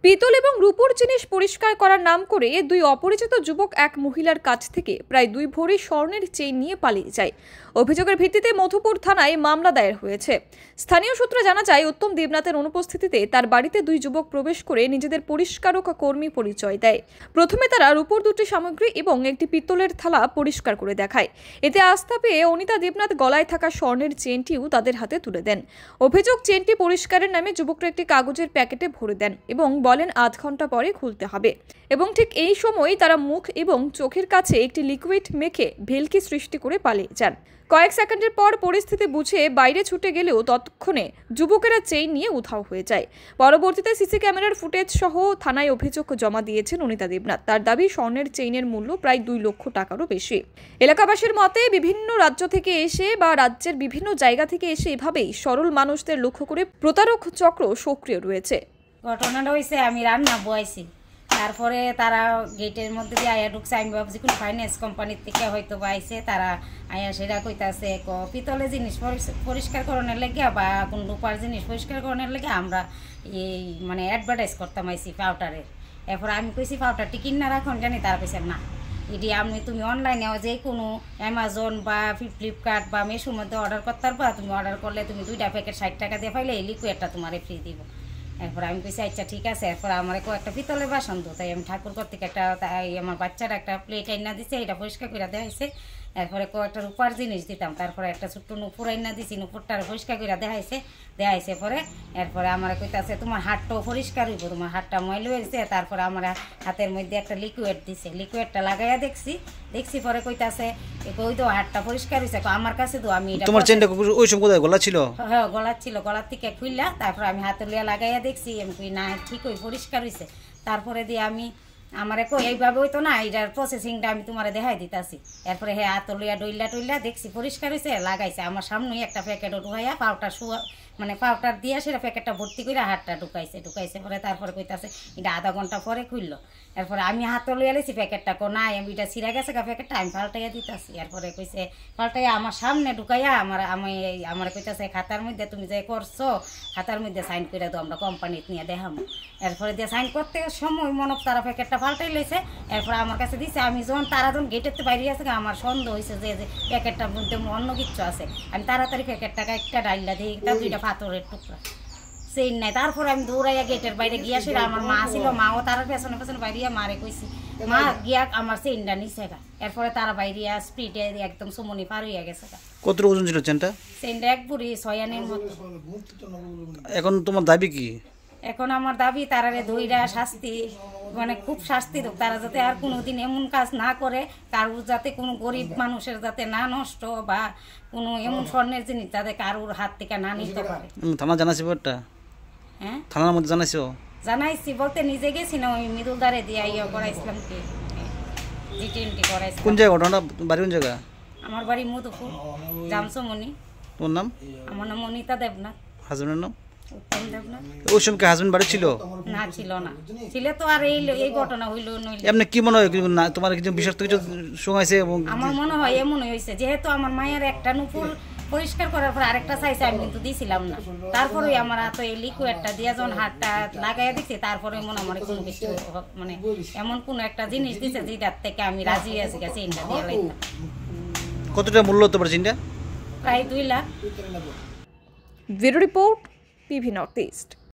পিতল এবং রূপোর জিনিস পরিষ্কার করার নাম করে দুই অপরিচিত যুবক এক মহিলার কাছ থেকে প্রায় 2 ভরি স্বর্ণের চেইন নিয়ে পালিয়ে যায়। অভিযোগের ভিত্তিতে মধুপুর থানায় মামলা দায়ের হয়েছে। স্থানীয় সূত্রে জানা যায়, উত্তম দেবনাথের অনুপস্থিতিতে তার বাড়িতে দুই যুবক প্রবেশ করে নিজেদের পরিষ্কারক কর্মী পরিচয় দেয়। প্রথমে তারা রূপোর দুটি সামগ্রী এবং একটি পিতলের থালা পরিষ্কার করে দেখায়। এতে আস্থা পেয়ে অনিতা দেবনাথ গলায় থাকা স্বর্ণের চেইনটিও তাদের হাতে তুলে দেন। অভিযোগ, চেইনটি পরিষ্কারের নামে যুবকরা একটি কাগজের প্যাকেটে ভরে দেন এবং বলেন আধ ঘন্টা পরে খুলতে হবে, এবং ঠিক এই সময় তারা মুখ এবং চোখের কাছে একটি লিকুইড মেখে ভেলকি সৃষ্টি করে পালিয়ে যান। কয়েক সেকেন্ডের পর পরিস্থিতি বুঝে বাইরে ছুটে গেলেও ততক্ষণে যুবকেরা চেইন নিয়ে উধাও হয়ে যায়। পরবর্তীতে সিসি ক্যামেরার ফুটেজ সহ থানায় অভিযোগ জমা দিয়েছেন অনিতা দেবনাথ। তার দাবি, স্বর্ণের চেইনের মূল্য প্রায় 2 লক্ষ টাকারও বেশি। এলাকাবাসীর মতে, বিভিন্ন রাজ্য থেকে এসে বা রাজ্যের বিভিন্ন জায়গা থেকে এসে এভাবেই সরল মানুষদের লক্ষ্য করে প্রতারক চক্র সক্রিয় রয়েছে। ঘটনাটা হয়েছে, আমি রান্না বয়াইছি, তারপরে তারা গেটের মধ্যে দিয়ে আয়া ঢুকছে। আমি ভাবছি কোন ফাইন্যান্স কোম্পানির থেকে হয়তো বা আইসে, তারা আয়া সেটা কইতাছে পিতলের জিনিস পরিষ্কার করানোর লেগে বা কোন রূপার জিনিস পরিষ্কার করানোর লেগে আমরা এই মানে অ্যাডভার্টাইজ করতাম আইসি পাউডারের। এরপর আমি কইছি পাউডারটি কিনা রাখুন জানি, তারা কইছে না, এটি আপনি তুমি অনলাইনে যে কোনো অ্যামাজন বা ফ্লিপকার্ট বা মেশোর মধ্যে অর্ডার করতে পারবা। তুমি অর্ডার করলে তুমি 2টা প্যাকেট 60 টাকা দিয়ে পাইলে এই লিকুইডটা তোমার ফ্রি দিব। এরপর আমি কইছি আচ্ছা ঠিক আছে। এরপর আমার একটা পিতলের বাসন তো, তাই আমি ঠাকুর কর্তৃক একটা আমার বাচ্চারা একটা প্লেট আইনা দিছে, এটা পরিষ্কার করে দেওয়া হয়েছে। এরপরে কয়েকটা রূপার জিনিস দিতাম, তারপরে একটা ছোট্ট নুপুর আইনা দিছি, নুপুরটা পরিষ্কার করে দেখাইছে পরে। এরপরে আমার কইতাছে তোমার হাতটাও পরিষ্কার হইব, তোমার হাতটা ময়লা হয়েছে। তারপরে আমার হাতের মধ্যে একটা লিকুইড দিছে, লিকুইডটা লাগাইয়া দেখছি পরে কইতাছে ওই তো হাতটা পরিষ্কার হয়েছে। আমার কাছে তো আমি তোমার চেনটা ওই সময় কোথায় গলা ছিল? হ্যাঁ গলা ছিল, গলার থেকে খুললা তারপর আমি হাতে লিয়া লাগাইয়া দেখছি, আমি কই না ঠিক ওই পরিষ্কার হয়েছে। তারপরে দিয়ে আমি আমার এইভাবে হইতো না, এটার প্রসেসিংটা আমি তোমার দেখাই দিতেছি। এরপরে হ্যাঁ হাত লইয়া ডইলা দেখছি পরিষ্কার হয়েছে, লাগাইছে। আমার সামনেই একটা প্যাকেটও ঢুকাইয়া পাউডার মানে পাউডার দিয়া সেটা প্যাকেটটা ভর্তি করে হাতটা ঢুকাইছে পরে। তারপরে কইতাছে এটা আধা ঘন্টা পরে খুললো। এরপরে আমি হাত লইয়া লেছি প্যাকেটটা, না আমি এটা ছিঁড়া গেছে প্যাকেটটা, আমি পাল্টাইয়া দিতেছি। এরপরে কইছে পাল্টাইয়া আমার সামনে ঢুকাইয়া আমার কইতাছে খাতার মধ্যে তুমি যে করছো খাতার মধ্যে সাইন করে দাও, আমরা কোম্পানিতে নিয়ে দেখাবো। এরপরে দিয়ে সাইন করতে সময় মনে তারা প্যাকেটটা পাল্টাই লইছে। এরপরে আমার কাছে দিছে, আমি যখন তারা যখন গেটের বাইরে আছে আমার সন্দেহ হয়েছে যে প্যাকেটটার মধ্যে অন্য কিছু আছে। আমি তাড়াতাড়ি প্যাকেটটাকে একটা ডাইলা দিই, 2টা পাথরের টুকরা চেইন নাই। তারপরে আমি দৌড়াইয়া গেটের বাইরে গিয়া সেটা আমার মা ছিল, মাও তারা পেছনে বাইরিয়া মারে কইছি মা গিয়া আমার চেইনটা নিছে গা। এরপরে তারা বাইরিয়া স্পিডে একদম সুমনি পার হইয়া গেছে গা। কত ওজন ছিল চেনটা? চেইনটা 1 ভরি 6 আনার মতো। এখন তোমার দাবি কি? এখন আমার দাবি তারারে ধইরা শাস্তি, মানে খুব শাস্তি হোক, তারা যাতে আর কোনোদিন এমন কাজ না করে, কারুর যাতে কোনো গরিব মানুষের যাতে না নষ্ট বা কোনো এমন স্বর্ণের জিনিস যাতে কারুর হাত থেকে না নিতে পারে। থানা জানাইছি ব্যাপারটা? হ্যাঁ থানার মধ্যে জানাইছো? জানাইছি বলতে নিজে গেছি না, ওই মৃদুলদারে দিয়া করাইছিলাম কি জিটিএনটি করাইছিলাম। কোন জায়গা ঘটনা? বাড়ি কোন জায়গা? আমার বাড়ি মধুপুর, জামসমণি। তোমার নাম? আমার নাম অনিতা দেবনাথ। হাজবেন্ডের নাম? উত্তম দেবনাথ। ওই সময় কি হাজবেন্ড বাড়ি ছিল? না ছিল না, ছিল তো আর এই ঘটনা হইল নইলে। এমনি কি মনে হয় তোমার কিছু বিষাক্ত কিছু শোনাইছে? এবং আমার মনে হয় এমনই হয়েছে, যেহেতু আমার মায়ের একটা নুপুর পরিষ্কার করার পর আরেকটা চাইছে, আমি কিন্তু দিছিলাম না। তারপরে আমার হাতে এই লিকুইডটা দিয়ে যখন হাতটা লাগাইয়া দিচ্ছি, তারপরে মনে আমার কোনো কিছু মানে এমন কোনো একটা জিনিস দিছে যেটার থেকে আমি রাজি আছি চেইনটা দিয়ে লাইতাম। কতটা মূল্য হতে পারে চেইনটা? প্রায় 2 lakh. Bureau report, PV north east.